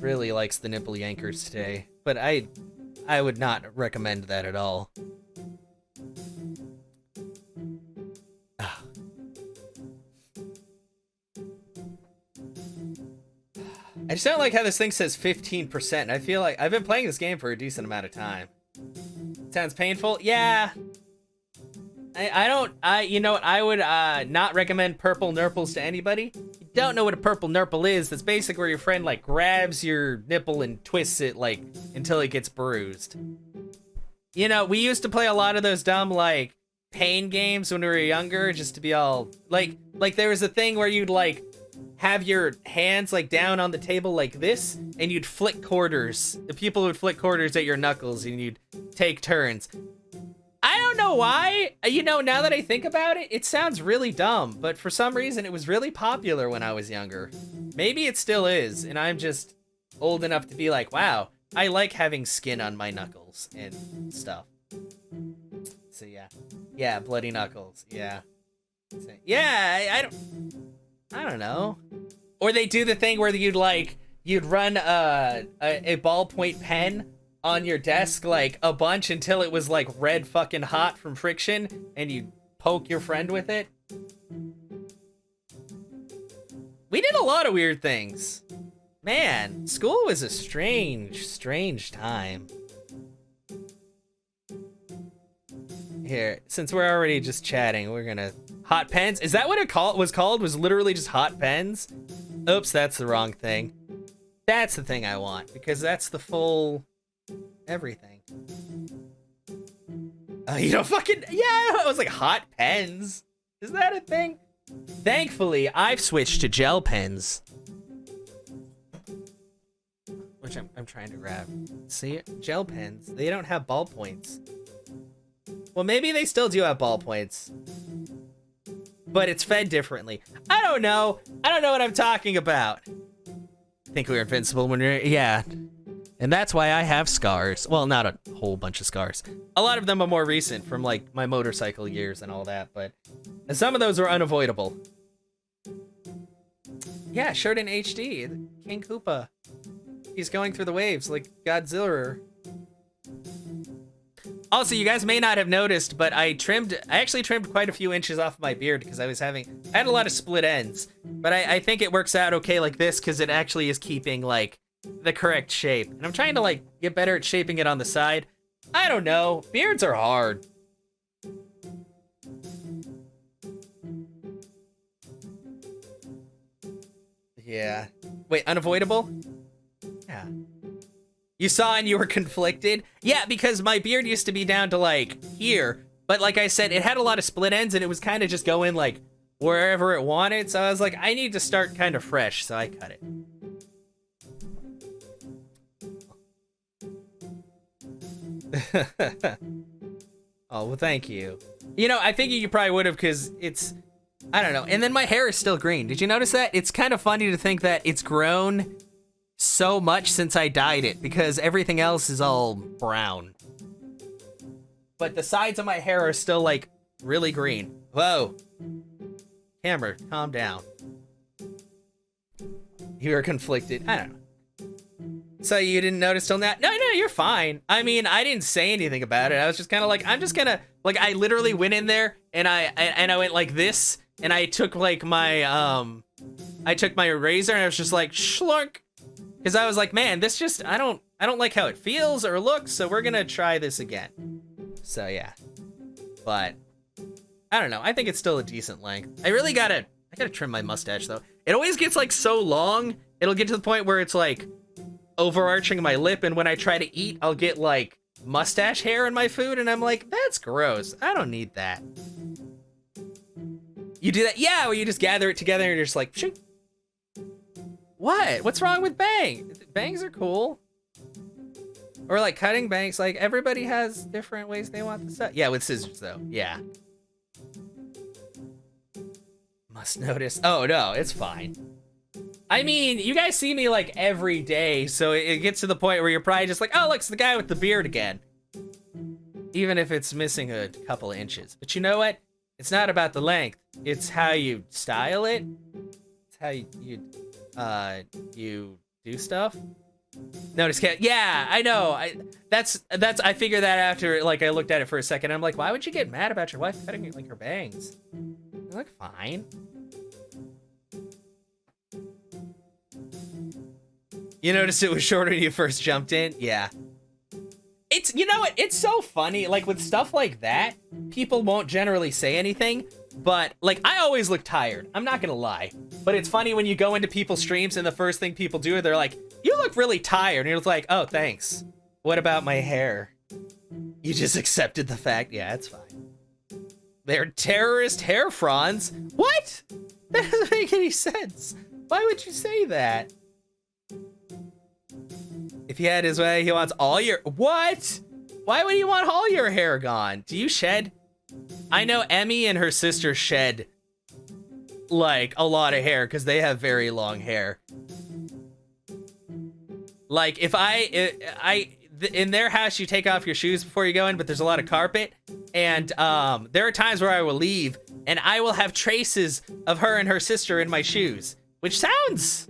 really likes the nipple yankers today, but I would not recommend that at all. I just don't like how this thing says 15%. I feel like I've been playing this game for a decent amount of time. Sounds painful? Yeah. You know what, I would not recommend purple nurples to anybody. You don't know what a purple nurple is, that's basically where your friend like grabs your nipple and twists it like until it gets bruised. You know, we used to play a lot of those dumb like pain games when we were younger, just to be all like there was a thing where you'd like have your hands like down on the table like this, and you'd flick quarters. The people would flick quarters at your knuckles, and you'd take turns. I don't know why. You know, now that I think about it, it sounds really dumb, but for some reason it was really popular when I was younger. Maybe it still is, and I'm just old enough to be like, wow, I like having skin on my knuckles and stuff. So yeah. Yeah, bloody knuckles. Yeah. So, yeah, I don't know. Or they do the thing where you'd run a ballpoint pen on your desk like a bunch until it was like red fucking hot from friction, and you poke your friend with it. We did a lot of weird things. Man, school was a strange time. Here, since we're already just chatting, we're gonna... Hot pens? Is that what it was called? Was literally just hot pens? Oops, that's the wrong thing. That's the thing I want, because that's the full... everything. You know, fucking... Yeah, it was like hot pens. Is that a thing? Thankfully, I've switched to gel pens. Which I'm trying to grab. See, gel pens. They don't have ballpoints. Well, maybe they still do have ballpoints. But it's fed differently. I don't know. I don't know what I'm talking about. I think we were invincible when we were... Yeah. And that's why I have scars. Well, not a whole bunch of scars. A lot of them are more recent from, like, my motorcycle years and all that, but some of those were unavoidable. Yeah, showed in HD. King Koopa. He's going through the waves like Godzilla. Also, you guys may not have noticed, but I actually trimmed quite a few inches off my beard because I had a lot of split ends. But I think it works out okay like this because it actually is keeping, like, the correct shape. And I'm trying to, like, get better at shaping it on the side. I don't know. Beards are hard. Yeah. Wait, unavoidable? Yeah. You saw and you were conflicted? Yeah, because my beard used to be down to, like, here. But like I said, it had a lot of split ends and it was kind of just going, like, wherever it wanted. So I was like, I need to start kind of fresh. So I cut it. Oh, well, thank you. You know, I think you probably would have because it's... I don't know. And then my hair is still green. Did you notice that? It's kind of funny to think that it's grown so much since I dyed it because everything else is all brown. But the sides of my hair are still, like, really green. Whoa. Camera, calm down. You were conflicted. I don't know. So you didn't notice till now? No, you're fine. I mean, I didn't say anything about it. I was just kind of like, I'm just gonna, like, I literally went in there and I went like this and I took like my, I took my razor and I was just like, schlunk. Cause I was like, man, this just, I don't like how it feels or looks. So we're gonna try this again. So yeah, but I don't know. I think it's still a decent length. I gotta trim my mustache though. It always gets like so long. It'll get to the point where it's like overarching my lip, and when I try to eat, I'll get like mustache hair in my food, and I'm like, that's gross. I don't need that. You do that? Yeah, where you just gather it together and you're just like, shoot. What? What's wrong with bangs? Bangs are cool. Or like cutting bangs, like everybody has different ways they want the stuff. Yeah, with scissors though, yeah. Must notice. Oh no, it's fine. I mean, you guys see me like every day, so it gets to the point where you're probably just like, oh, look, it's the guy with the beard again. Even if it's missing a couple of inches. But you know what? It's not about the length. It's how you style it. It's how you do stuff. Notice cat. Yeah, I know. I figured that after like I looked at it for a second. I'm like, why would you get mad about your wife cutting like her bangs? They look fine. You noticed it was shorter when you first jumped in? Yeah. It's, you know what? It's so funny. Like with stuff like that, people won't generally say anything, but like I always look tired. I'm not gonna lie. But it's funny when you go into people's streams and the first thing people do, they're like, you look really tired. And you're like, oh, thanks. What about my hair? You just accepted the fact. Yeah, it's fine. They're terrorist hair fronds. What? That doesn't make any sense. Why would you say that? If he had his way, he wants all your... What? Why would he want all your hair gone? Do you shed? I know Emmy and her sister shed, like, a lot of hair because they have very long hair. Like, if in their house, you take off your shoes before you go in, but there's a lot of carpet. And there are times where I will leave, and I will have traces of her and her sister in my shoes. Which sounds...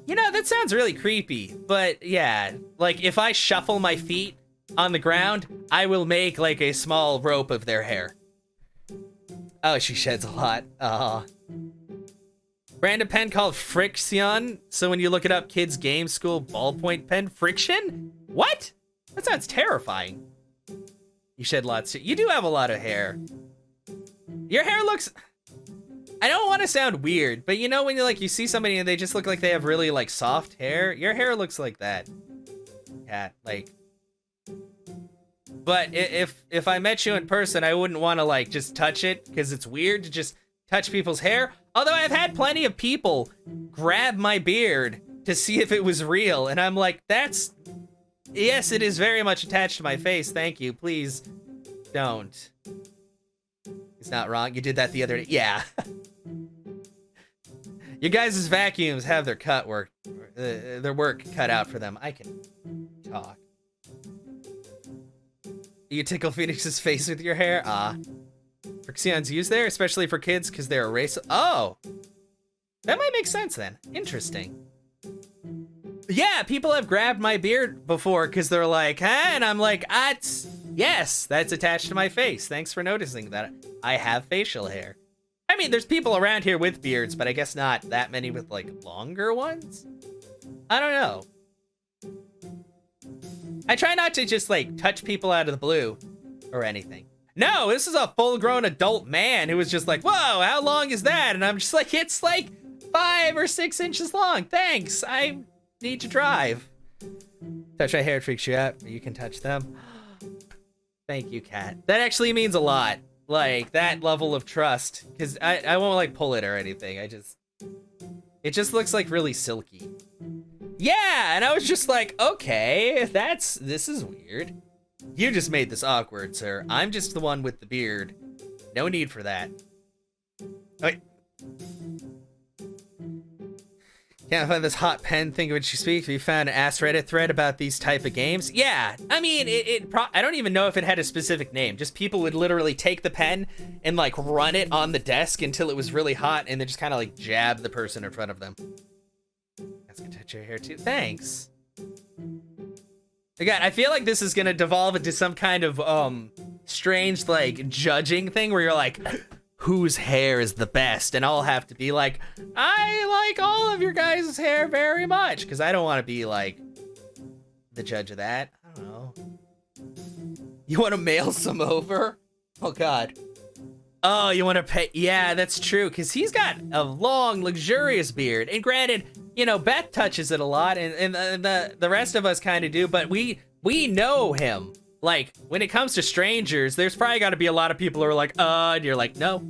You know, that sounds really creepy, but yeah, like if I shuffle my feet on the ground, I will make like a small rope of their hair. Oh, she sheds a lot. Brand a pen called Friction, so when you look it up, kids game school ballpoint pen. Friction? What? That sounds terrifying. You shed lots. You do have a lot of hair. Your hair looks... I don't want to sound weird, but you know when you see somebody and they just look like they have really like soft hair? Your hair looks like that. Yeah, like. But if I met you in person, I wouldn't want to like just touch it because it's weird to just touch people's hair. Although I've had plenty of people grab my beard to see if it was real, and I'm like, that's... Yes, it is very much attached to my face. Thank you. Please don't. He's not wrong. You did that the other day. Yeah. You guys' vacuums have their their work cut out for them. I can talk. You tickle Phoenix's face with your hair? Friction's used there, especially for kids, because they're a race. Oh! That might make sense then. Interesting. Yeah, people have grabbed my beard before because they're like, huh? And I'm like, yes, that's attached to my face. Thanks for noticing that I have facial hair. I mean, there's people around here with beards, but I guess not that many with like longer ones. I don't know. I try not to just like touch people out of the blue or anything. No, this is a full-grown adult man who was just like, whoa, how long is that? And I'm just like, it's like 5 or 6 inches long. Thanks. I need to drive. Touch my hair, it freaks you out. You can touch them. Thank you, Kat. That actually means a lot. Like, that level of trust. Because I won't, like, pull it or anything. It just looks, like, really silky. Yeah, and I was just like, okay, this is weird. You just made this awkward, sir. I'm just the one with the beard. No need for that. Wait. Can't find this hot pen thing when she speaks. We found an Ask Reddit thread about these type of games. Yeah, I mean, I don't even know if it had a specific name. Just people would literally take the pen and like run it on the desk until it was really hot and then just kind of like jab the person in front of them. That's gonna touch your hair too. Thanks. Again, I feel like this is gonna devolve into some kind of strange like judging thing where you're like, whose hair is the best? And I'll have to be like, I like all of your guys' hair very much, because I don't want to be like the judge of that. I don't know. You want to mail some over? Oh God. Oh, you want to pay? Yeah, that's true, because he's got a long, luxurious beard. And granted, you know, Beth touches it a lot, and the rest of us kind of do, but we know him. Like, when it comes to strangers, there's probably got to be a lot of people who are like, and you're like, no.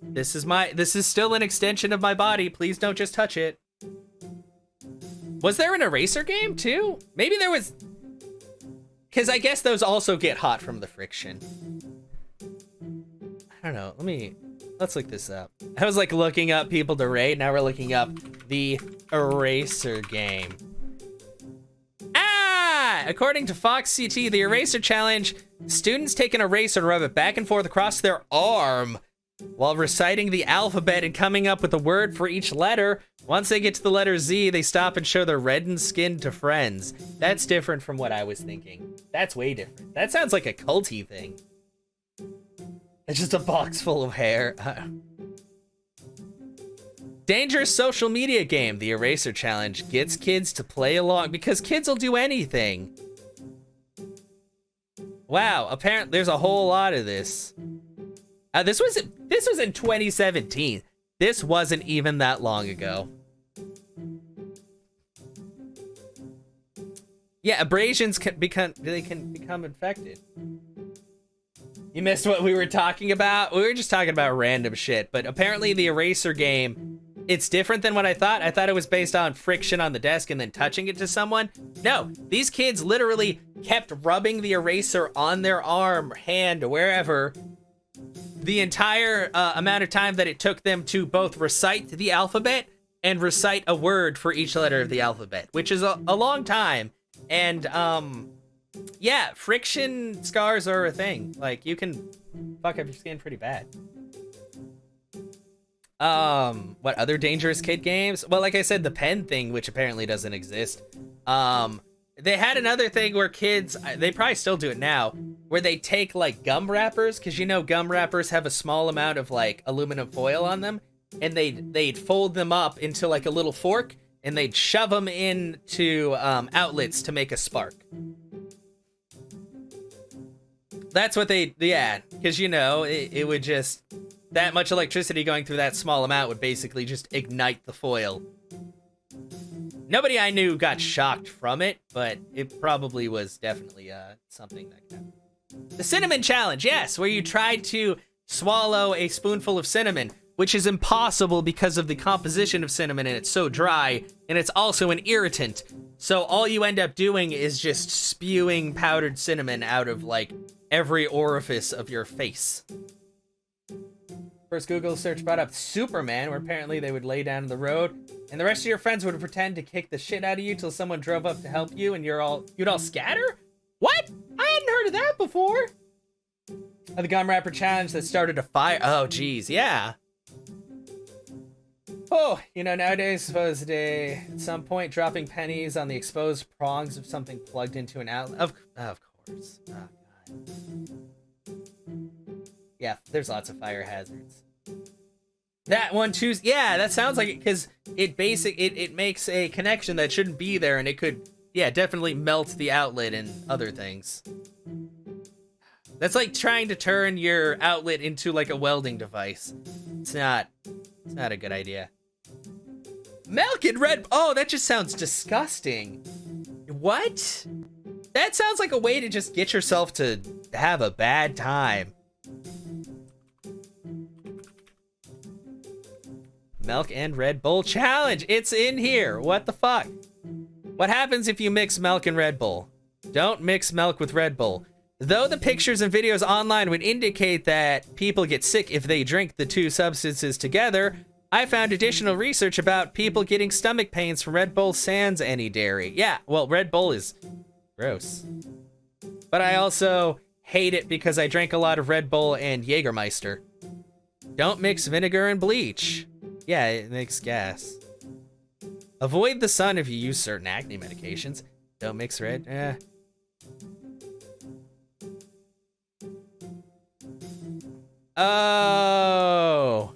This is still an extension of my body. Please don't just touch it. Was there an eraser game, too? Maybe there was... Because I guess those also get hot from the friction. I don't know. Let's look this up. I was, like, looking up people to raid. Now we're looking up the eraser game. According to Fox CT, the eraser challenge, students take an eraser and rub it back and forth across their arm while reciting the alphabet and coming up with a word for each letter. Once they get to the letter Z, they stop and show their reddened skin to friends. That's different from what I was thinking. That's way different. That sounds like a culty thing. It's just a box full of hair. Dangerous social media game. The Eraser Challenge gets kids to play along because kids will do anything. Wow, apparently there's a whole lot of this. This was in 2017. This wasn't even that long ago. Yeah, abrasions can become infected. You missed what we were talking about? We were just talking about random shit, but apparently the Eraser game, it's different than what I thought. I thought it was based on friction on the desk and then touching it to someone. No, these kids literally kept rubbing the eraser on their arm, hand, wherever, the entire amount of time that it took them to both recite the alphabet and recite a word for each letter of the alphabet, which is a long time. And yeah, friction scars are a thing. Like, you can fuck up your skin pretty bad. What other dangerous kid games? Well, like I said, the pen thing, which apparently doesn't exist. They had another thing where kids, they probably still do it now, where they take like gum wrappers, because you know gum wrappers have a small amount of like aluminum foil on them, and they'd fold them up into like a little fork, and they'd shove them into outlets to make a spark. That's what they, yeah, because you know, it would just, that much electricity going through that small amount would basically just ignite the foil. Nobody I knew got shocked from it, but it probably was definitely something that could happen. The cinnamon challenge, yes, where you try to swallow a spoonful of cinnamon, which is impossible because of the composition of cinnamon and it's so dry, and it's also an irritant. So all you end up doing is just spewing powdered cinnamon out of like every orifice of your face. First Google search brought up Superman, where apparently they would lay down in the road, and the rest of your friends would pretend to kick the shit out of you till someone drove up to help you, and you'd all scatter? What? I hadn't heard of that before. The gum wrapper challenge that started a fire. Oh, geez, yeah. Oh, you know, nowadays, supposed at some point, dropping pennies on the exposed prongs of something plugged into an outlet. Of course. Oh, God. Yeah, there's lots of fire hazards. That one too, yeah, that sounds like it, because it makes a connection that shouldn't be there, and it could, yeah, definitely melt the outlet and other things. That's like trying to turn your outlet into like a welding device. It's not a good idea. Milk and Red, oh, that just sounds disgusting. What? That sounds like a way to just get yourself to have a bad time. Milk and Red Bull challenge. It's in here. What the fuck? What happens if you mix milk and Red Bull? Don't mix milk with Red Bull. Though the pictures and videos online would indicate that people get sick if they drink the two substances together, I found additional research about people getting stomach pains from Red Bull sans any dairy. Yeah, well, Red Bull is gross. But I also hate it because I drank a lot of Red Bull and Jägermeister. Don't mix vinegar and bleach. Yeah, it makes gas. Avoid the sun if you use certain acne medications. Don't mix red. Oh.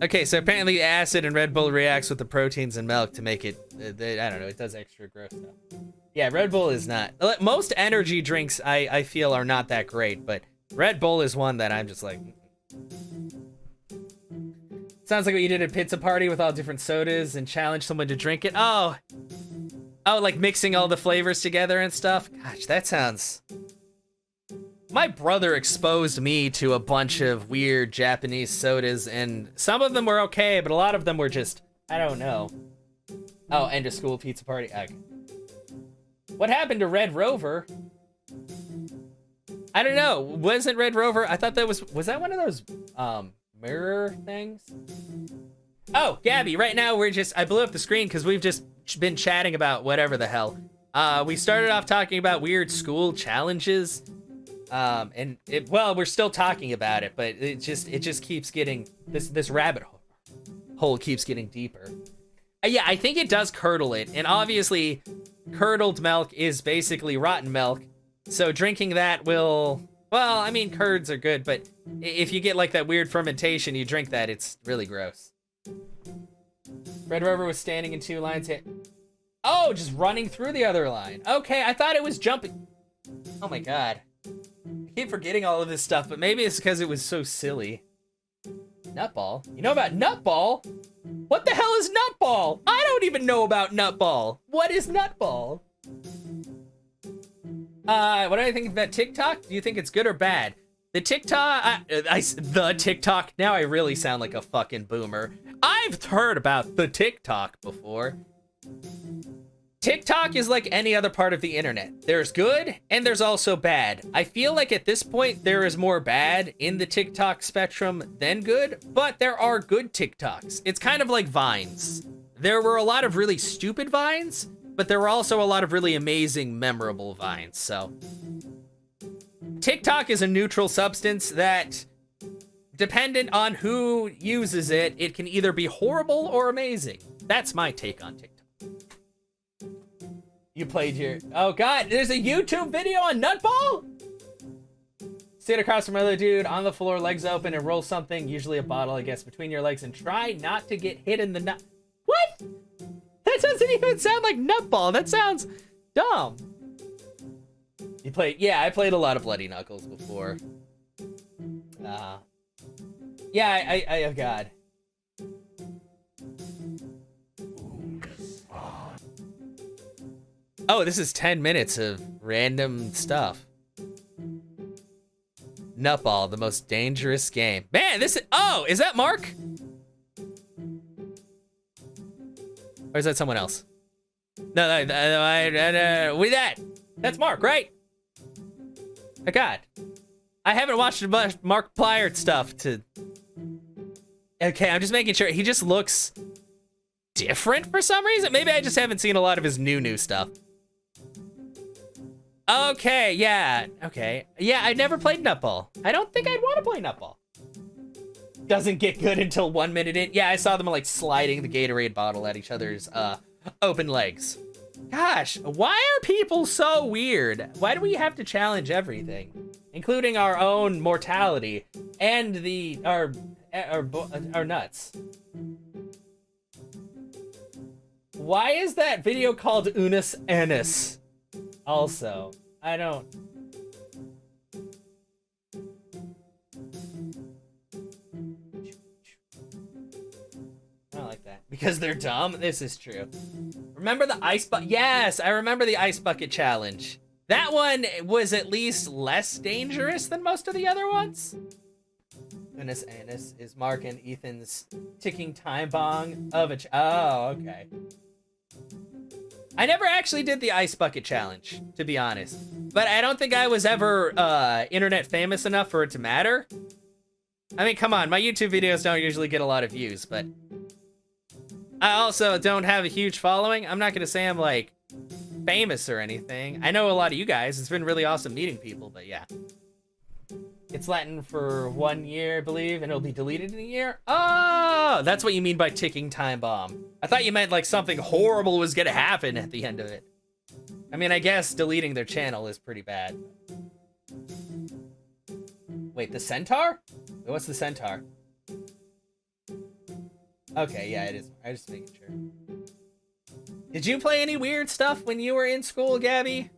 Okay, so apparently acid in Red Bull reacts with the proteins in milk to make it, I don't know, it does extra gross stuff. Yeah, Red Bull is not. Most energy drinks I feel are not that great, but Red Bull is one that I'm just like... Sounds like what you did at Pizza Party with all different sodas and challenge someone to drink it. Oh, like mixing all the flavors together and stuff. Gosh, that sounds... My brother exposed me to a bunch of weird Japanese sodas, and some of them were okay, but a lot of them were just, I don't know. Oh, end of school pizza party. Okay. What happened to Red Rover? I don't know. Wasn't Red Rover? I thought that was that one of those mirror things? Oh, Gabby, right now I blew up the screen because we've just been chatting about whatever the hell. We started off talking about weird school challenges. Well, we're still talking about it, but it just keeps getting, this rabbit hole keeps getting deeper. Yeah, I think it does curdle it, and obviously curdled milk is basically rotten milk, so drinking that will, well, I mean, curds are good, but if you get like that weird fermentation, you drink that, it's really gross. Red Rover was standing in 2 lines. Oh, just running through the other line. Okay, I thought it was jumping. Oh my god. I keep forgetting all of this stuff, but maybe it's because it was so silly. Nutball? You know about Nutball? What the hell is Nutball? I don't even know about Nutball. What is Nutball? What do I think about TikTok? Do you think it's good or bad? The TikTok, the TikTok, now I really sound like a fucking boomer. I've heard about the TikTok before. TikTok is like any other part of the internet. There's good and there's also bad. I feel like at this point there is more bad in the TikTok spectrum than good, but there are good TikToks. It's kind of like Vines. There were a lot of really stupid Vines, but there were also a lot of really amazing, memorable Vines, so. TikTok is a neutral substance that, dependent on who uses it, it can either be horrible or amazing. That's my take on TikTok. You played your... Oh god, there's a YouTube video on Nutball? Sit across from another dude on the floor, legs open, and roll something, usually a bottle, I guess, between your legs, and try not to get hit in the nut... What? That doesn't even sound like Nutball. That sounds dumb. You played... Yeah, I played a lot of Bloody Knuckles before. Yeah, oh god. Oh, this is 10 minutes of random stuff. Nutball, the most dangerous game. Man, this is... Oh, is that Mark? Or is that someone else? No, with that. That's Mark, right? Oh, God. I haven't watched much Markiplier stuff to... Okay, I'm just making sure. He just looks different for some reason. Maybe I just haven't seen a lot of his new stuff. Okay, yeah, okay. Yeah, I never played Nutball. I don't think I'd want to play Nutball. Doesn't get good until 1 minute in. Yeah, I saw them like sliding the Gatorade bottle at each other's open legs. Gosh, why are people so weird? Why do we have to challenge everything? Including our own mortality and our nuts. Why is that video called Unus Annus? Also, I don't... like that. Because they're dumb? This is true. Remember the ice bucket? Yes, I remember the ice bucket challenge. That one was at least less dangerous than most of the other ones. Unus Annus is Mark and Ethan's ticking time bomb of a... Oh, okay. I never actually did the ice bucket challenge, to be honest. But I don't think I was ever internet famous enough for it to matter. I mean, come on, my YouTube videos don't usually get a lot of views, but I also don't have a huge following. I'm not gonna say I'm like famous or anything. I know a lot of you guys. It's been really awesome meeting people, but yeah. It's Latin for 1 year, I believe, and it'll be deleted in a year? Oh, that's what you mean by ticking time bomb. I thought you meant like something horrible was gonna happen at the end of it. I mean, I guess deleting their channel is pretty bad. Wait, the Centaur? Wait, what's the Centaur? Okay, yeah, it is. I was just making sure. Did you play any weird stuff when you were in school, Gabby?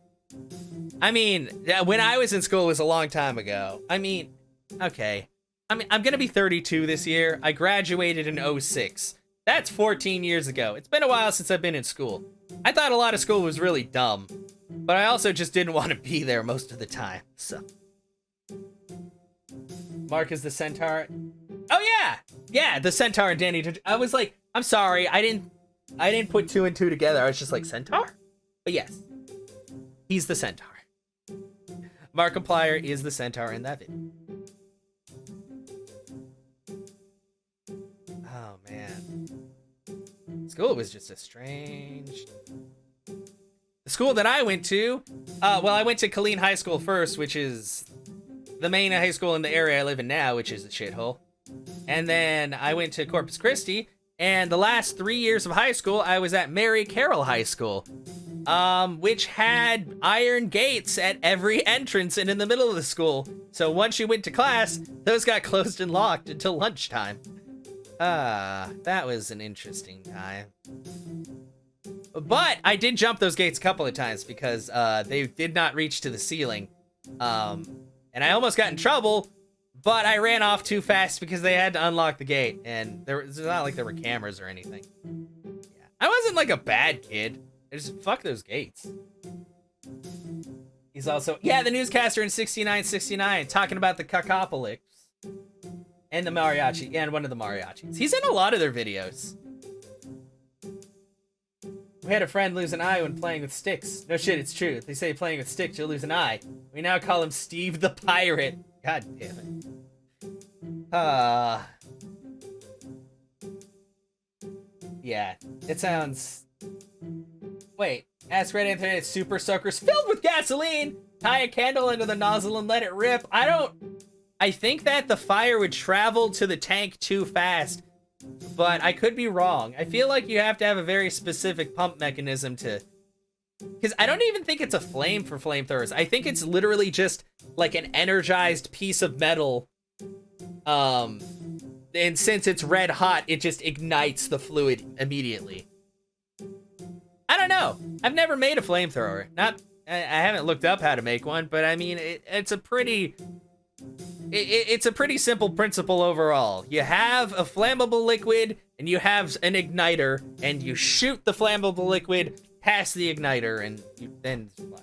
I mean, when I was in school was a long time ago. I mean, okay. I mean, I'm gonna be 32 this year. I graduated in 06. That's 14 years ago. It's been a while since I've been in school. I thought a lot of school was really dumb, but I also just didn't want to be there most of the time, so. Mark is the Centaur. Oh yeah! Yeah, the Centaur and Danny. I was like, I'm sorry, I didn't put 2 and 2 together. I was just like, Centaur? But yes, he's the Centaur. Markiplier is the Centaur in that video. Oh, man. School was just a strange... The school that I went to... well, I went to Killeen High School first, which is the main high school in the area I live in now, which is a shithole. And then I went to Corpus Christi, and the last 3 years of high school, I was at Mary Carroll High School, which had iron gates at every entrance and in the middle of the school. So once you went to class, those got closed and locked until lunchtime. That was an interesting time. But I did jump those gates a couple of times because they did not reach to the ceiling. And I almost got in trouble, but I ran off too fast because they had to unlock the gate. And it's not like there were cameras or anything. Yeah. I wasn't like a bad kid. I just fuck those gates. He's also, yeah, the newscaster in 6969 talking about the Cacopolis. And the Mariachi, and one of the Mariachis. He's in a lot of their videos. We had a friend lose an eye when playing with sticks. No shit, it's true. If they say playing with sticks, you'll lose an eye. We now call him Steve the Pirate. God damn it. Yeah, it sounds... Wait, ask Red Anthony, it's super soakers filled with gasoline! Tie a candle into the nozzle and let it rip. I think that the fire would travel to the tank too fast, but I could be wrong. I feel like you have to have a very specific pump mechanism to... Because I don't even think it's a flame for flamethrowers. I think it's literally just like an energized piece of metal. And since it's red hot, it just ignites the fluid immediately. I don't know. I've never made a flamethrower. I haven't looked up how to make one, but I mean, it's a pretty simple principle overall. You have a flammable liquid, and you have an igniter, and you shoot the flammable liquid past the igniter, and you then fly.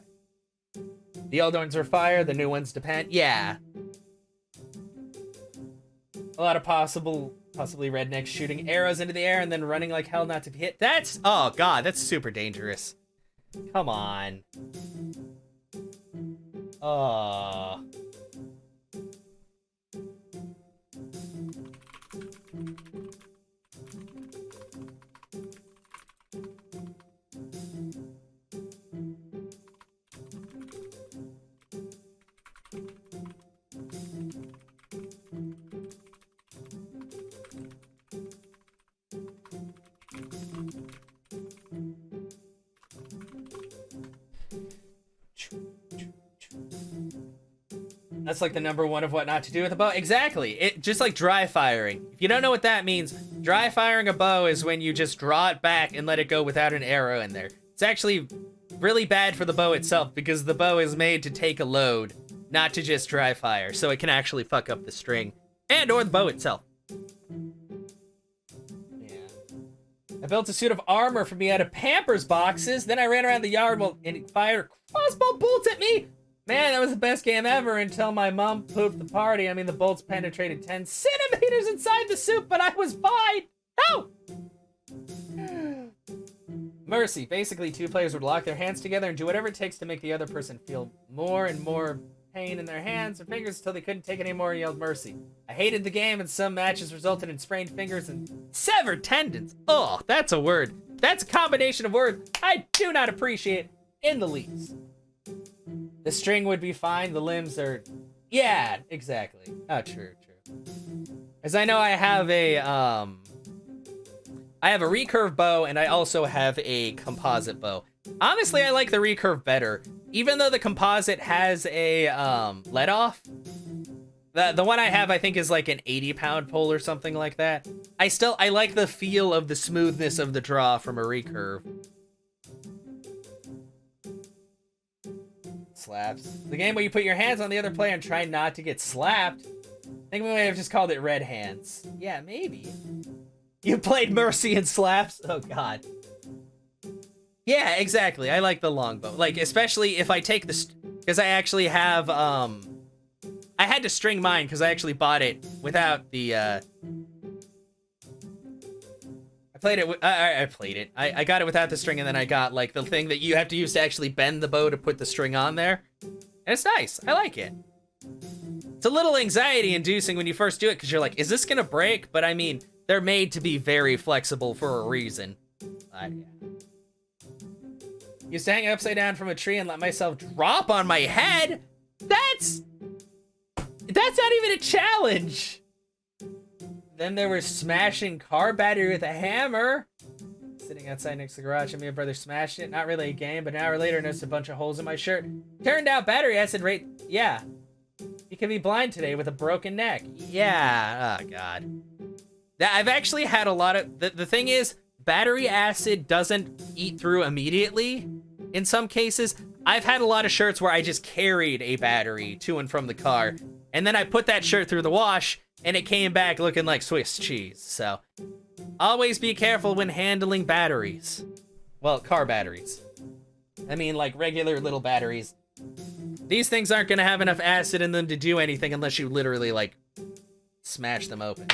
The old ones are fire, the new ones depend. Yeah. A lot of possibly rednecks shooting arrows into the air and then running like hell not to be hit. Oh god, that's super dangerous. Come on. Oh. That's like the number one of what not to do with a bow. Exactly. It just like dry firing. If you don't know what that means, dry firing a bow is when you just draw it back and let it go without an arrow in there. It's actually really bad for the bow itself because the bow is made to take a load, not to just dry fire. So it can actually fuck up the string and or the bow itself. Yeah. I built a suit of armor for me out of Pampers boxes. Then I ran around the yard and it fired crossbow bolts at me. Man, that was the best game ever until my mom pooped the party. I mean, the bolts penetrated 10 centimeters inside the suit, but I was fine. No! Mercy. Basically, two players would lock their hands together and do whatever it takes to make the other person feel more and more pain in their hands or fingers until they couldn't take it anymore and yelled mercy. I hated the game, and some matches resulted in sprained fingers and severed tendons. Oh, that's a word. That's a combination of words I do not appreciate in the least. The string would be fine, the limbs are... Yeah, exactly. Oh, true. As I know, I have a recurve bow, and I also have a composite bow. Honestly, I like the recurve better. Even though the composite has a let off. The one I have, I think, is like an 80-pound pole or something like that. I like the feel of the smoothness of the draw from a recurve. Slaps. The game where you put your hands on the other player and try not to get slapped. I think we might have just called it Red Hands. Yeah, maybe. You played Mercy and Slaps? Oh, God. Yeah, exactly. I like the longbow. Like, especially if I take the... Because I actually have, I had to string mine because I actually bought it without the, I played it. I played it. I got it without the string, and then I got like the thing that you have to use to actually bend the bow to put the string on there. And it's nice. I like it. It's a little anxiety-inducing when you first do it because you're like, is this gonna break? But I mean, they're made to be very flexible for a reason. Yeah. Used to hang upside down from a tree and let myself drop on my head. That's That's not even a challenge. Then there was smashing car battery with a hammer. Sitting outside next to the garage, and me and brother smashed it. Not really a game, but an hour later, noticed a bunch of holes in my shirt. Turned out battery acid rate. Yeah. You can be blind today with a broken neck. Yeah. Oh, God. I've actually had a lot of... The thing is, battery acid doesn't eat through immediately. In some cases, I've had a lot of shirts where I just carried a battery to and from the car. And then I put that shirt through the wash, and it came back looking like Swiss cheese. So... always be careful when handling batteries. Well, car batteries. I mean, like regular little batteries. These things aren't gonna have enough acid in them to do anything unless you literally, like, smash them open.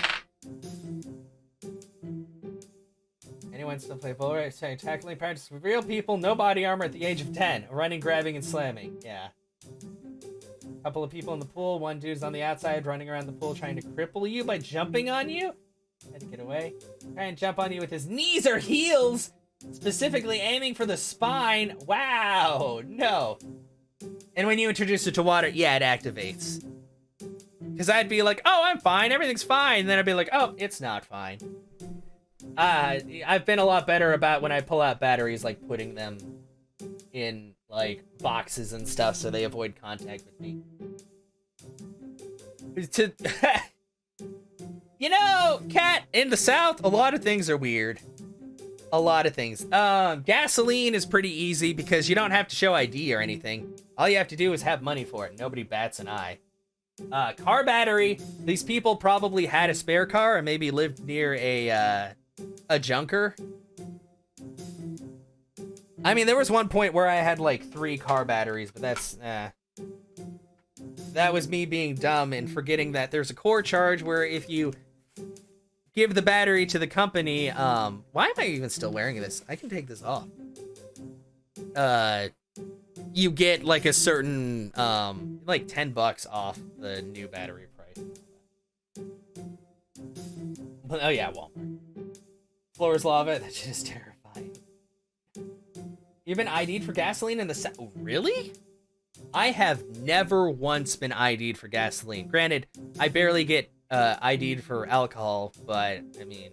Anyone still play Bull saying tackling practice with real people, no body armor at the age of 10. Running, grabbing, and slamming. Yeah. Couple of people in the pool. One dude's on the outside running around the pool trying to cripple you by jumping on you. Had to get away. Try and jump on you with his knees or heels, specifically aiming for the spine. Wow, no. And when you introduce it to water, yeah, it activates. Because I'd be like, oh, I'm fine, everything's fine. And then I'd be like, oh, it's not fine. I've been a lot better about when I pull out batteries, like putting them in like boxes and stuff so they avoid contact with me. You know, Kat, in the South, a lot of things are weird. A lot of things. Gasoline is pretty easy because you don't have to show ID or anything. All you have to do is have money for it. Nobody bats an eye. Car battery. These people probably had a spare car or maybe lived near a junker. I mean, there was one point where I had like 3 car batteries, but that's, that was me being dumb and forgetting that there's a core charge where if you give the battery to the company, why am I even still wearing this? I can take this off. You get like a certain, like $10 off the new battery price. Oh yeah, Walmart. Floor is lava, that shit is terrifying. You've been ID'd for gasoline in the South? Oh, really? I have never once been ID'd for gasoline. Granted, I barely get ID'd for alcohol, but I mean,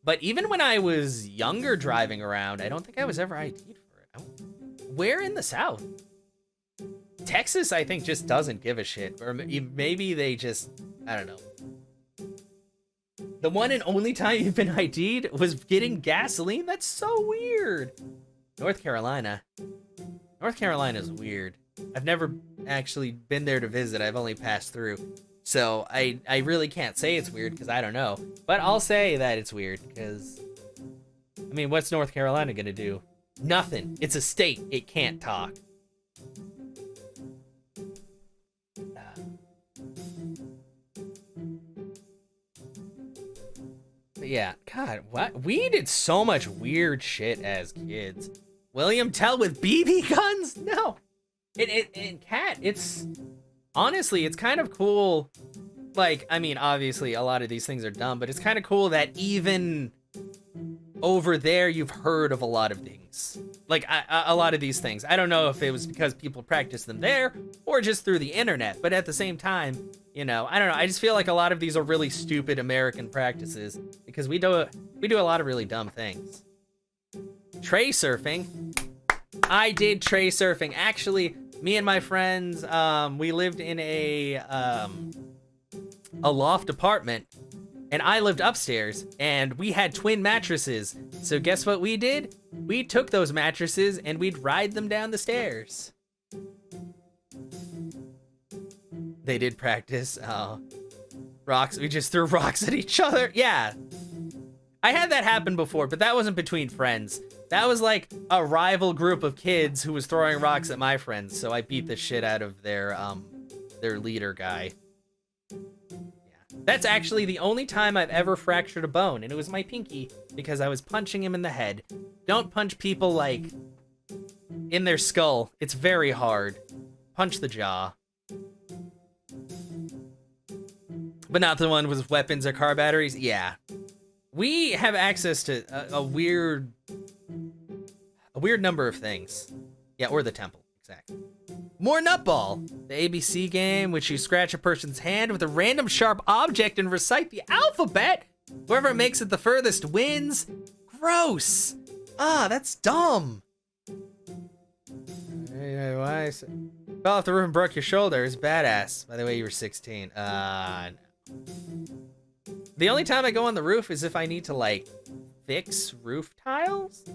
but even when I was younger driving around, I don't think I was ever ID'd for it. Where in the South? Texas, I think, just doesn't give a shit, or maybe they just, I don't know. The one and only time you've been ID'd was getting gasoline? That's so weird. North Carolina. North Carolina is weird. I've never actually been there to visit. I've only passed through. So I really can't say it's weird because I don't know. But I'll say that it's weird because, I mean, what's North Carolina gonna do? Nothing. It's a state. It can't talk. But yeah, God, what? We did so much weird shit as kids. William Tell with BB guns? No. And Cat, it's honestly, it's kind of cool. Like, I mean, obviously a lot of these things are dumb, but it's kind of cool that even over there, you've heard of a lot of things. Like a lot of these things. I don't know if it was because people practice them there or just through the internet, but at the same time, you know, I don't know. I just feel like a lot of these are really stupid American practices because we do a lot of really dumb things. Tray surfing. I did tray surfing. Actually, me and my friends, we lived in a loft apartment, and I lived upstairs, and we had twin mattresses. So guess what we did? We took those mattresses and we'd ride them down the stairs. They did practice. Rocks. We just threw rocks at each other. Yeah. I had that happen before, but that wasn't between friends. That was like a rival group of kids who was throwing rocks at my friends, so I beat the shit out of their leader guy. Yeah. That's actually the only time I've ever fractured a bone, and it was my pinky because I was punching him in the head. Don't punch people, like, in their skull. It's very hard. Punch the jaw. But not the one with weapons or car batteries? Yeah. We have access to a weird number of things. Yeah, or the temple, exactly. More Nutball, the ABC game, which you scratch a person's hand with a random sharp object and recite the alphabet. Whoever makes it the furthest wins. Gross. Ah, that's dumb. Why? Fell off the roof and broke your shoulder. It's badass. By the way, you were 16. No. The only time I go on the roof is if I need to, like, fix roof tiles.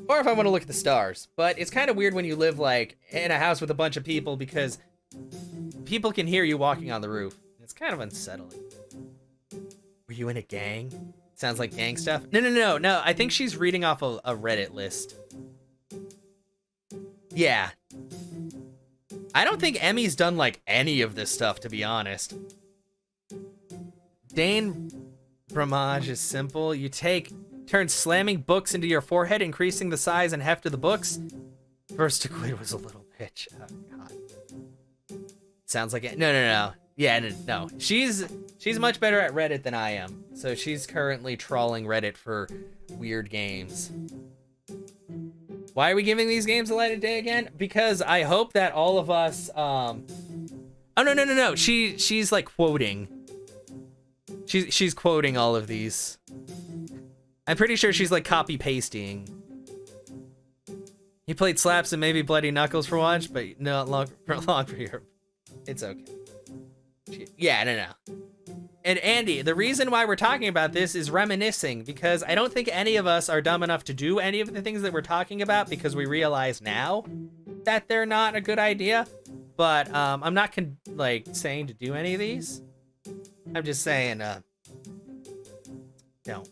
Or if I want to look at the stars. But it's kind of weird when you live, like, in a house with a bunch of people because people can hear you walking on the roof. It's kind of unsettling. Were you in a gang? Sounds like gang stuff. No. I think she's reading off a Reddit list. Yeah. I don't think Emmy's done, like, any of this stuff, to be honest. Dane Fromage is simple. You turn slamming books into your forehead, increasing the size and heft of the books. First to quit was a little bitch. Oh, God. Sounds like it. No. Yeah, no. She's much better at Reddit than I am. So she's currently trawling Reddit for weird games. Why are we giving these games a light of day again? Because I hope that all of us, Oh, no. She's like quoting. She's quoting all of these. I'm pretty sure she's like copy pasting. He played slaps and maybe bloody knuckles for once, but not long for your. It's okay. Yeah, no. And Andy, the reason why we're talking about this is reminiscing, because I don't think any of us are dumb enough to do any of the things that we're talking about because we realize now that they're not a good idea. But I'm not saying to do any of these. I'm just saying, no.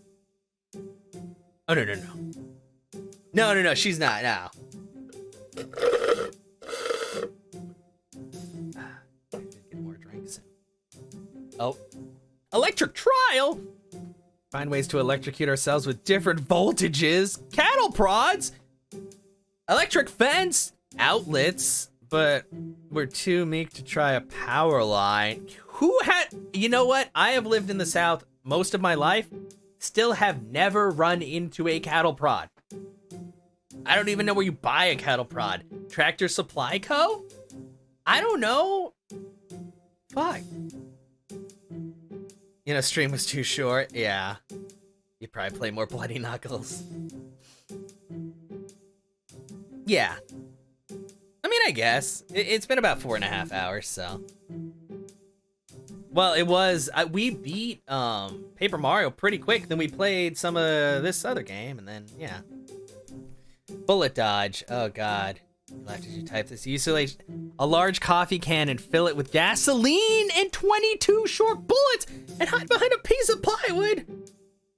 Oh, no. No, she's not, no. Get more drinks. Oh. Electric trial? Find ways to electrocute ourselves with different voltages. Cattle prods? Electric fence? Outlets? But we're too meek to try a power line. You know what? I have lived in the South most of my life. Still have never run into a cattle prod. I don't even know where you buy a cattle prod. Tractor Supply Co? I don't know. Fuck. You know, stream was too short. Yeah. You probably play more Bloody Knuckles. Yeah. I mean, I guess. It's been about 4.5 hours, so. Well, it was, we beat Paper Mario pretty quick. Then we played some of this other game, and then, yeah. Bullet dodge. Oh, God. Did you type this? You used to like a large coffee can and fill it with gasoline and 22 short bullets and hide behind a piece of plywood.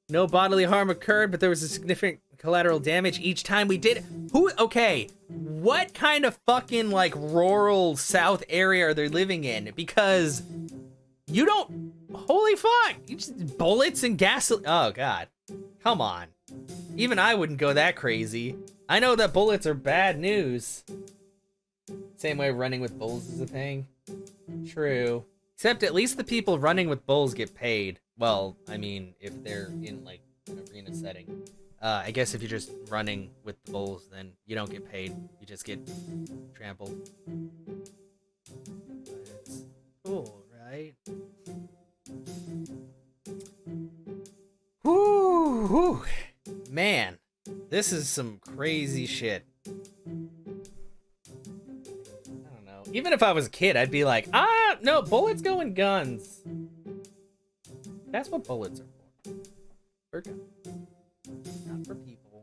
No bodily harm occurred, but there was a significant collateral damage each time we did. Okay, what kind of fucking like rural South area are they living in? Because you don't, holy fuck, you just bullets and gasoline. Oh God, come on. Even I wouldn't go that crazy. I know that bullets are bad news. Same way running with bulls is a thing. True. Except at least the people running with bulls get paid. Well, I mean, if they're in like an arena setting. I guess if you're just running with the bulls, then you don't get paid. You just get trampled. But it's cool, right? Whoo! Man. This is some crazy shit. I don't know. Even if I was a kid, I'd be like, no, bullets go in guns. That's what bullets are for. For guns. Not for people.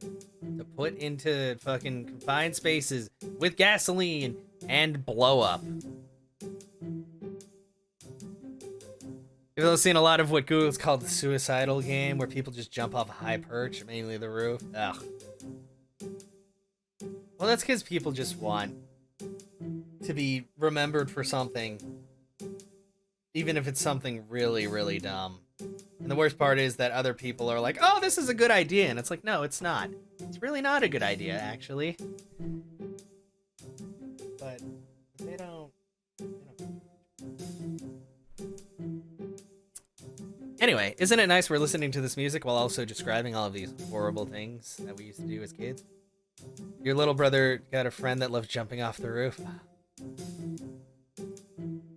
To put into fucking confined spaces with gasoline and blow up. You've seen a lot of what Google's called the Suicidal Game, where people just jump off a high perch, mainly the roof. Ugh. Well, that's because people just want to be remembered for something, even if it's something really, really dumb. And the worst part is that other people are like, oh, this is a good idea. And it's like, no, it's not. It's really not a good idea, actually. But they don't. Anyway, isn't it nice we're listening to this music while also describing all of these horrible things that we used to do as kids? Your little brother got a friend that loves jumping off the roof.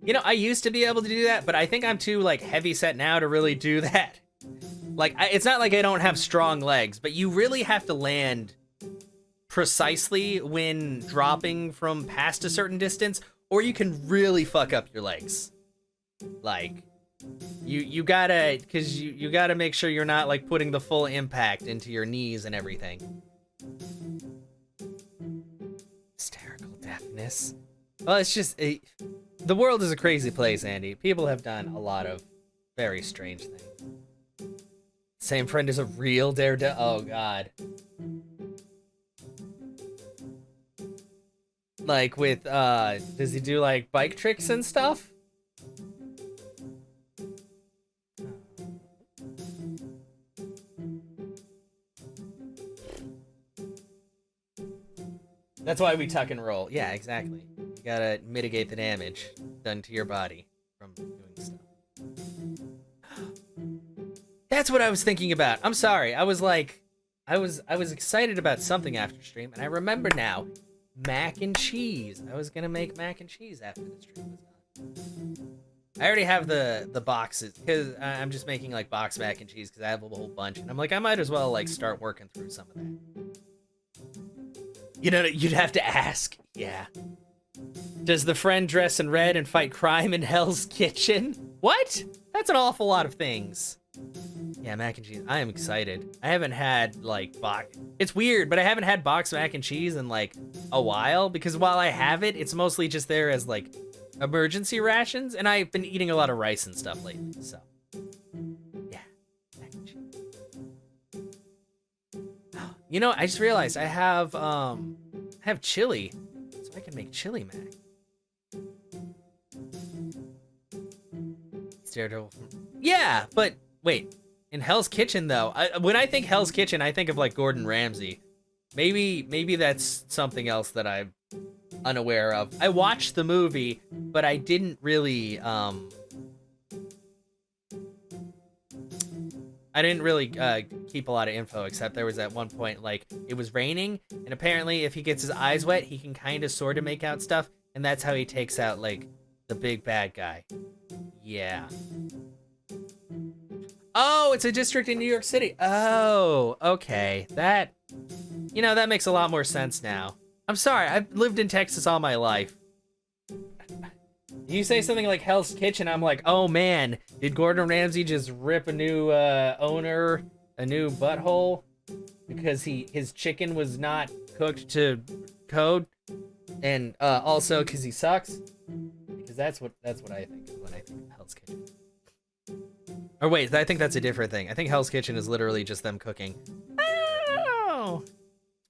You know, I used to be able to do that, but I think I'm too, like, heavy set now to really do that. Like, it's not like I don't have strong legs, but you really have to land precisely when dropping from past a certain distance, or you can really fuck up your legs. Like, you gotta, because you gotta make sure you're not, like, putting the full impact into your knees and everything. Hysterical deafness. Well, it's just, the world is a crazy place, Andy. People have done a lot of very strange things. Same friend as a real Daredevil. Oh, God. Like with, does he do, like, bike tricks and stuff? That's why we tuck and roll. Yeah, exactly. You gotta mitigate the damage done to your body from doing stuff. That's what I was thinking about. I'm sorry. I was like, I was excited about something after stream, and I remember now. Mac and cheese. I was gonna make mac and cheese after the stream was done. I already have the boxes, because I'm just making, like, box mac and cheese, because I have a whole bunch, and I'm like, I might as well, like, start working through some of that. You know, you'd have to ask. Yeah. Does the friend dress in red and fight crime in Hell's Kitchen? What? That's an awful lot of things. Yeah, mac and cheese. I am excited. I haven't had, like, it's weird, but I haven't had box mac and cheese in, like, a while, because while I have it, it's mostly just there as, like, emergency rations, and I've been eating a lot of rice and stuff lately, so. Yeah, mac and cheese. You know, I just realized I have chili, so I can make chili mac. Daredevil. Yeah, but wait, in Hell's Kitchen though, when I think Hell's Kitchen, I think of, like, Gordon Ramsay. Maybe that's something else that I'm unaware of. I watched the movie, but I didn't really keep a lot of info, except there was at one point, like, it was raining, and apparently if he gets his eyes wet, he can kind of sort of make out stuff, and that's how he takes out, like, the big bad guy. Yeah. Oh, it's a district in New York City. Oh, okay. That makes a lot more sense now. I'm sorry, I've lived in Texas all my life. You say something like Hell's Kitchen, I'm like, oh man, did Gordon Ramsay just rip a new owner a new butthole because his chicken was not cooked to code, and also because he sucks? Because that's what I think of when I think of Hell's Kitchen. Or wait, I think that's a different thing. I think Hell's Kitchen is literally just them cooking. Oh,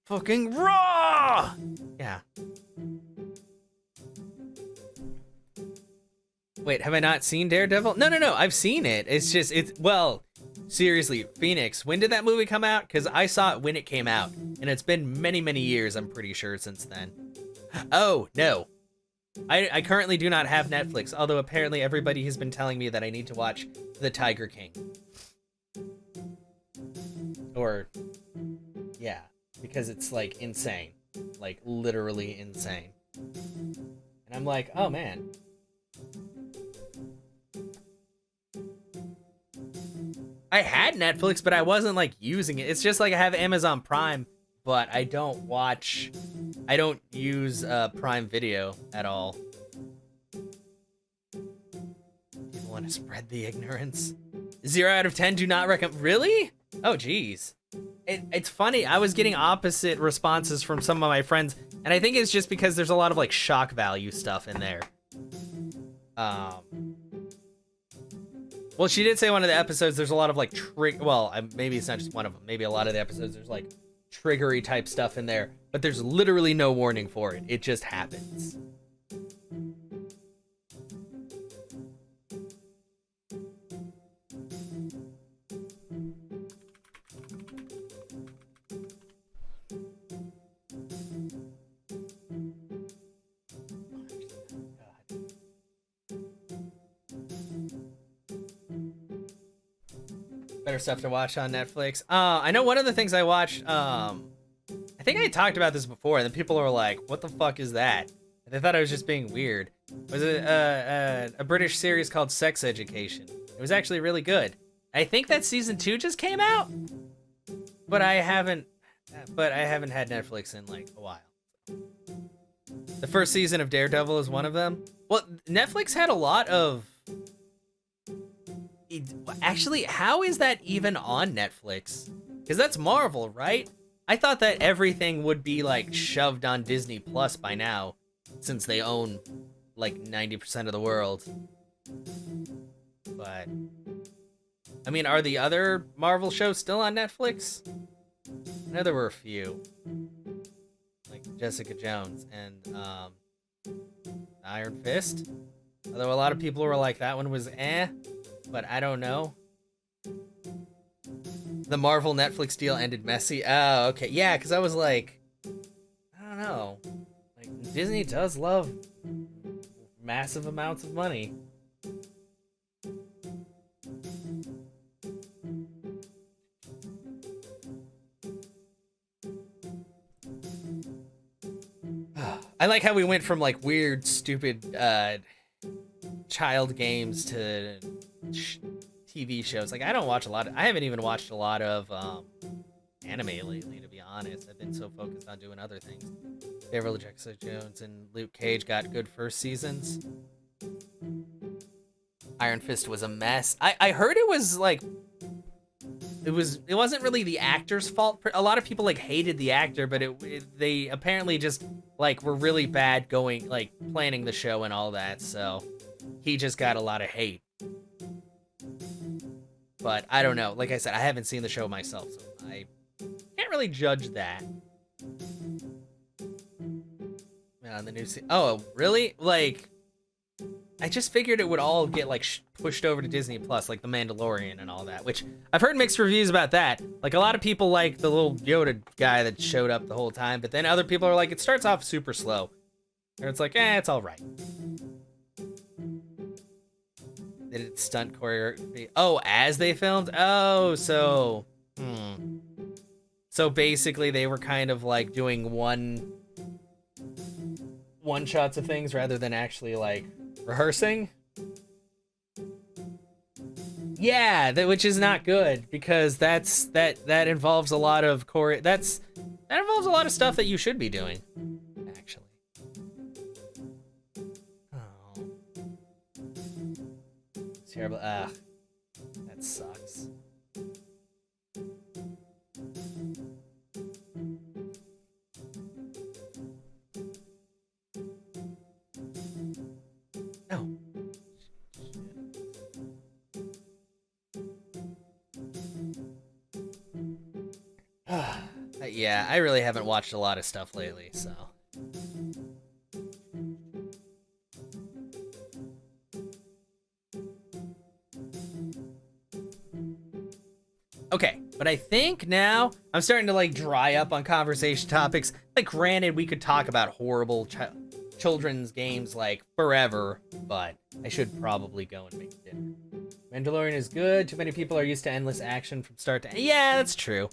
fucking raw! Yeah. Wait, have I not seen Daredevil? No, I've seen it. Well, seriously, Phoenix, when did that movie come out? Because I saw it when it came out, and it's been many, many years, I'm pretty sure, since then. Oh, no. I currently do not have Netflix, although apparently everybody has been telling me that I need to watch The Tiger King. Or, yeah, because it's, like, insane. Like, literally insane. And I'm like, oh, man. I had Netflix, but I wasn't, like, using it. It's just like I have Amazon Prime, but I don't use Prime Video at all. People want to spread the ignorance. 0 out of 10 do not recommend. Really? Oh, geez. It's funny. I was getting opposite responses from some of my friends, and I think it's just because there's a lot of, like, shock value stuff in there. Well, she did say one of the episodes there's a lot of, like, maybe it's not just one of them. Maybe a lot of the episodes there's, like, triggery type stuff in there, but there's literally no warning for it. It just happens. Better stuff to watch on Netflix. I know one of the things I watched, I think I talked about this before, and then people were like, "What the fuck is that?" And they thought I was just being weird. It was a British series called Sex Education. It was actually really good. I think that season 2 just came out, but I haven't had Netflix in like a while. The first season of Daredevil is one of them. Well, Netflix had a lot of. Actually, how is that even on Netflix? Because that's Marvel, right? I thought that everything would be like shoved on Disney Plus by now, since they own like 90% of the world. But I mean, are the other Marvel shows still on Netflix? I know there were a few, like Jessica Jones and Iron Fist. Although a lot of people were like, that one was but I don't know. The Marvel Netflix deal ended messy. Oh, okay. Yeah, because I was like, I don't know. Like, Disney does love massive amounts of money. I like how we went from like weird, stupid child games to TV shows. Like, I don't watch a lot. I haven't even watched a lot of anime lately, to be honest. I've been so focused on doing other things. Daredevil, Jessica Jones, and Luke Cage got good first seasons. Iron Fist was a mess. I heard it was like it wasn't really the actor's fault. A lot of people like hated the actor, but they apparently just like were really bad going like planning the show and all that. So he just got a lot of hate. But I don't know. Like I said, I haven't seen the show myself, so I can't really judge that. The new oh, really? Like, I just figured it would all get like pushed over to Disney Plus, like the Mandalorian and all that, which I've heard mixed reviews about that. Like, a lot of people like the little Yoda guy that showed up the whole time, but then other people are like, it starts off super slow. Or it's like, it's all right. Did it stunt choreography? Oh, as they filmed? Oh, so... So basically they were kind of like doing one shots of things rather than actually like rehearsing. Yeah, which is not good, because that involves a lot of that involves a lot of stuff that you should be doing, actually. Oh. It's terrible. That sucks. Yeah, I really haven't watched a lot of stuff lately, so. Okay, but I think now I'm starting to like dry up on conversation topics. Like, granted, we could talk about horrible children's games like forever, but I should probably go and make dinner. Mandalorian is good. Too many people are used to endless action from start to end. Yeah, that's true.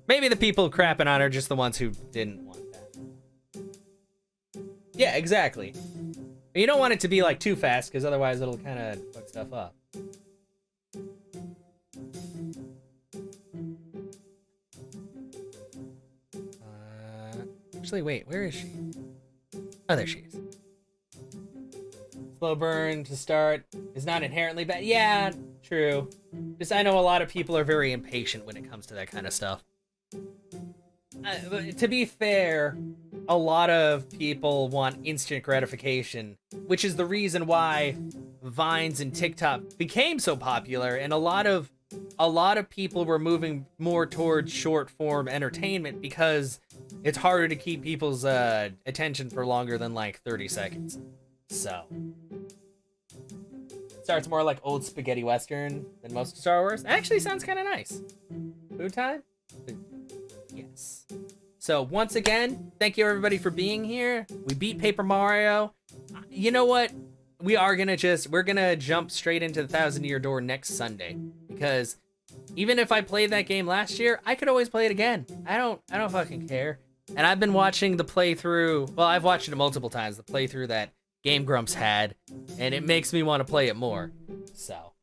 Maybe the people crapping on are just the ones who didn't want that. Yeah, exactly. You don't want it to be like too fast, because otherwise it'll kind of fuck stuff up. Actually, wait, where is she? Oh, there she is. Slow burn to start is not inherently bad. Yeah, true. Just, I know a lot of people are very impatient when it comes to that kind of stuff. To be fair, a lot of people want instant gratification, which is the reason why Vines and TikTok became so popular, and a lot of people were moving more towards short form entertainment because it's harder to keep people's attention for longer than like 30 seconds. So it starts more like old spaghetti western than most Star Wars. Actually sounds kind of nice. Food time? Yes. So once again, thank you everybody for being here. We beat Paper Mario. You know what? We're gonna jump straight into the 1,000-Year Door next Sunday, because even if I played that game last year, I could always play it again. I don't fucking care. And I've been watching the playthrough. Well, I've watched it multiple times. The playthrough that Game Grumps had, and it makes me want to play it more. So